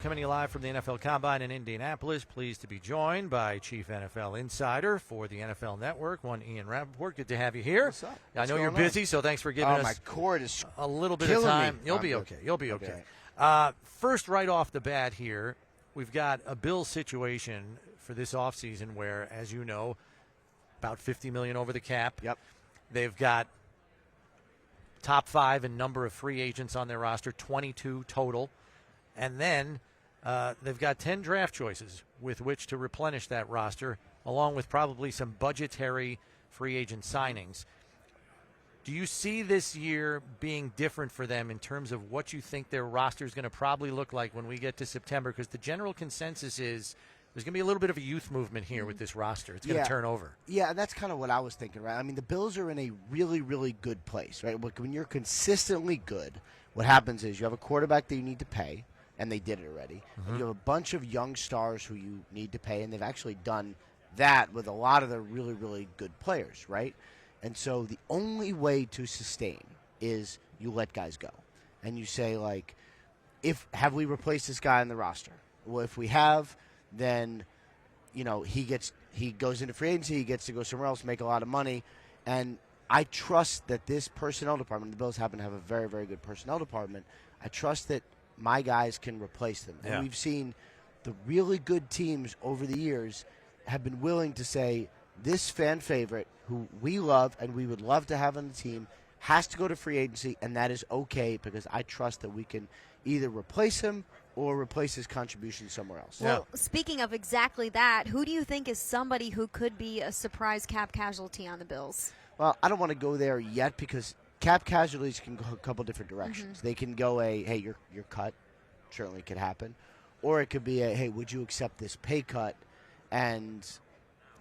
Coming to you live from the NFL Combine in Indianapolis. Pleased to be joined by Chief NFL Insider for the NFL Network, one Ian Rapoport. Good to have you here. What's up? I know you're busy, so thanks for giving us my cord is a little bit of time. Me. You'll be okay. You'll be okay. Okay. First, right off the bat here, we've got a Bills situation for this offseason where, as you know, about $50 million over the cap. Yep. They've got top 5 in number of free agents on their roster, 22 total. And then they've got 10 draft choices with which to replenish that roster, along with probably some budgetary free agent signings. Do you see this year being different for them in terms of what you think their roster is going to probably look like when we get to September? Because the general consensus is there's going to be a little bit of a youth movement here with this roster. It's going to turn over. Yeah, and that's kind of what I was thinking, right? I mean, the Bills are in a really, really good place, right? When you're consistently good, what happens is you have a quarterback that you need to pay, and they did it already. Mm-hmm. And you have a bunch of young stars who you need to pay, and they've actually done that with a lot of their really, really good players, right? And so the only way to sustain is you let guys go. And you say, like, have we replaced this guy on the roster? Well, if we have, then, you know, he goes into free agency, he gets to go somewhere else, make a lot of money. And I trust that this personnel department, the Bills happen to have a very, very good personnel department, I trust that my guys can replace them. Yeah. And we've seen the really good teams over the years have been willing to say, this fan favorite who we love and we would love to have on the team has to go to free agency, and that is okay because I trust that we can either replace him or replace his contribution somewhere else. Well, speaking of exactly that, who do you think is somebody who could be a surprise cap casualty on the Bills? Well, I don't want to go there yet because cap casualties can go a couple different directions. Mm-hmm. They can go hey, you're cut. Certainly could happen. Or it could be hey, would you accept this pay cut and,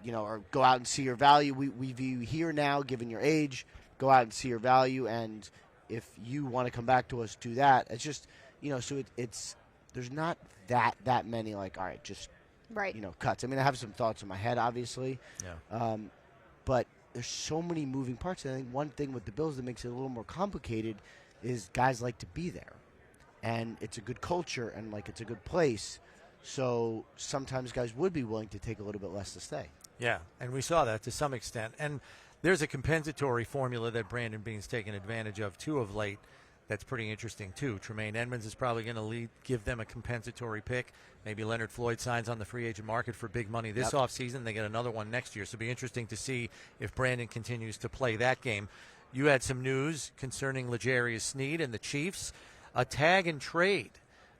you know, or go out and see your value. We view you here now, given your age, go out and see your value, and if you want to come back to us, do that. It's just, you know, so it's there's not that many, like, all right, just, right, you know, cuts. I mean, I have some thoughts in my head, obviously. Yeah. But there's so many moving parts. And I think one thing with the Bills that makes it a little more complicated is guys like to be there. And it's a good culture, and, like, it's a good place. So sometimes guys would be willing to take a little bit less to stay. Yeah, and we saw that to some extent. And there's a compensatory formula that Brandon Beane's taken advantage of, too, of late. That's pretty interesting, too. Tremaine Edmonds is probably going to give them a compensatory pick. Maybe Leonard Floyd signs on the free agent market for big money this offseason. They get another one next year. So it'll be interesting to see if Brandon continues to play that game. You had some news concerning L'Jarius Sneed and the Chiefs. A tag and trade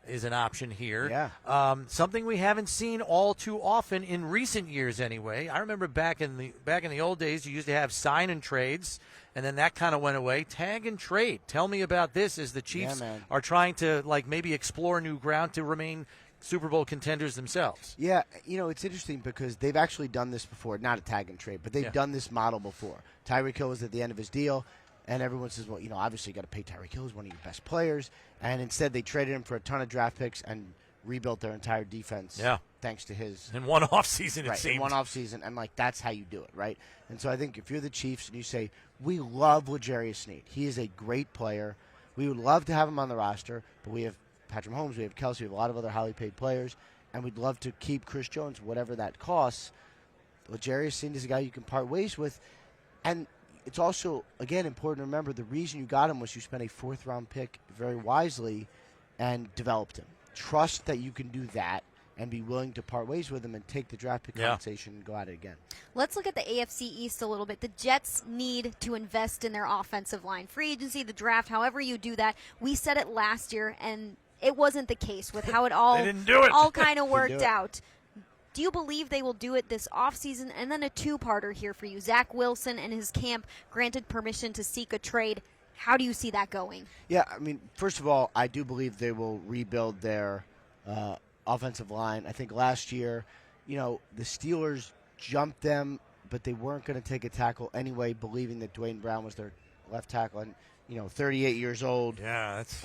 is an option here. Yeah. Something we haven't seen all too often in recent years anyway. I remember back in the old days, you used to have sign and trades, and then that kind of went away. Tag and trade. Tell me about this as the Chiefs are trying to, like, maybe explore new ground to remain Super Bowl contenders themselves. Yeah, you know, it's interesting because they've actually done this before. Not a tag and trade, but they've done this model before. Tyreek Hill was at the end of his deal. And everyone says, well, you know, obviously you got to pay Tyreek Hill. He's one of your best players. And instead they traded him for a ton of draft picks and rebuilt their entire defense. Yeah. Thanks to his. In one offseason, it right, seemed. In one offseason. And, like, that's how you do it, right? And so I think if you're the Chiefs and you say, we love L'Jarius Sneed. He is a great player. We would love to have him on the roster. But we have Patrick Mahomes. We have Kelsey. We have a lot of other highly paid players. And we'd love to keep Chris Jones, whatever that costs. L'Jarius Sneed is a guy you can part ways with. And it's also, again, important to remember the reason you got him was you spent a fourth-round pick very wisely and developed him. Trust that you can do that and be willing to part ways with him and take the draft pick compensation and go at it again. Let's look at the AFC East a little bit. The Jets need to invest in their offensive line. Free agency, the draft, however you do that. We said it last year, and it wasn't the case with how it all, they didn't do it. all kind of worked out. Do you believe they will do it this offseason? And then a two-parter here for you. Zach Wilson and his camp granted permission to seek a trade. How do you see that going? Yeah, I mean, first of all, I do believe they will rebuild their offensive line. I think last year, you know, the Steelers jumped them, but they weren't going to take a tackle anyway, believing that Dwayne Brown was their left tackle. And, you know, 38 years old. Yeah, that's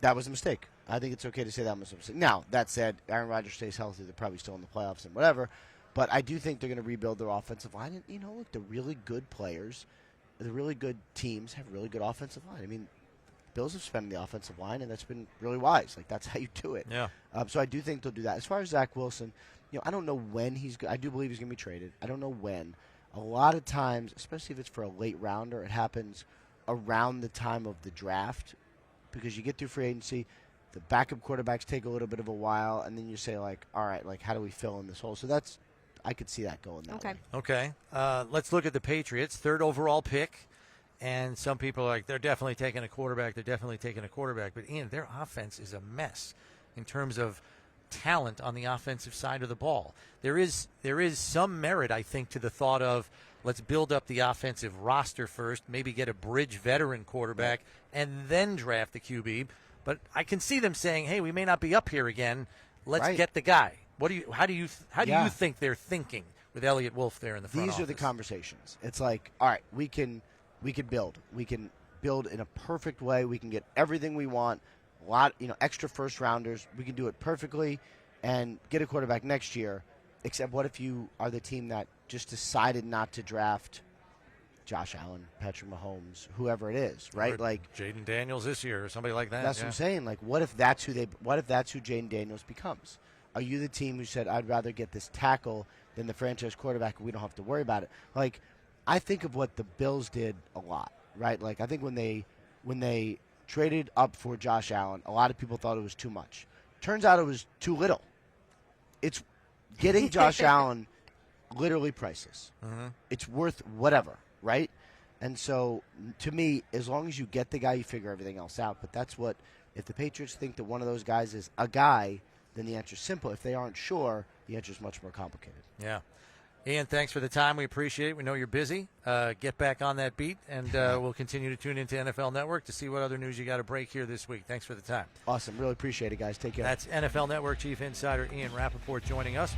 that was a mistake. I think it's okay to say that was a mistake. Now, that said, Aaron Rodgers stays healthy. They're probably still in the playoffs and whatever. But I do think they're going to rebuild their offensive line. And, you know, look, the really good players, the really good teams have really good offensive line. I mean, Bills have spent the offensive line, and that's been really wise. Like, that's how you do it. Yeah. So I do think they'll do that. As far as Zach Wilson, I don't know when I do believe he's going to be traded. I don't know when. A lot of times, especially if it's for a late rounder, it happens around the time of the draft because you get through free agency, the backup quarterbacks take a little bit of a while, and then you say, like, all right, like, how do we fill in this hole? So I could see that going that way. Okay. Let's look at the Patriots, 3rd overall pick. And some people are like, they're definitely taking a quarterback. But, Ian, their offense is a mess in terms of talent on the offensive side of the ball. There is some merit, I think, to the thought of let's build up the offensive roster first, maybe get a bridge veteran quarterback, and then draft the QB. But I can see them saying, hey, we may not be up here again. Let's get the guy. How do you think they're thinking with Eliot Wolf there in the front office? These are the conversations. It's like, all right, we can build. We can build in a perfect way. We can get everything we want. A lot, extra first rounders. We can do it perfectly and get a quarterback next year. Except what if you are the team that just decided not to draft Josh Allen, Patrick Mahomes, whoever it is, right? Or like Jaden Daniels this year or somebody like that. That's what I'm saying. Like, what if that's who Jaden Daniels becomes? Are you the team who said, I'd rather get this tackle than the franchise quarterback and we don't have to worry about it? Like, I think of what the Bills did a lot, right? Like, I think when they traded up for Josh Allen, a lot of people thought it was too much. Turns out it was too little. It's getting Josh Allen literally priceless. Mm-hmm. It's worth whatever, right? And so, to me, as long as you get the guy, you figure everything else out. But that's what, if the Patriots think that one of those guys is a guy, then the answer is simple. If they aren't sure, the answer is much more complicated. Yeah. Ian, thanks for the time. We appreciate it. We know you're busy. Get back on that beat, and we'll continue to tune into NFL Network to see what other news you got to break here this week. Thanks for the time. Awesome. Really appreciate it, guys. Take care. That's NFL Network Chief Insider Ian Rapoport joining us.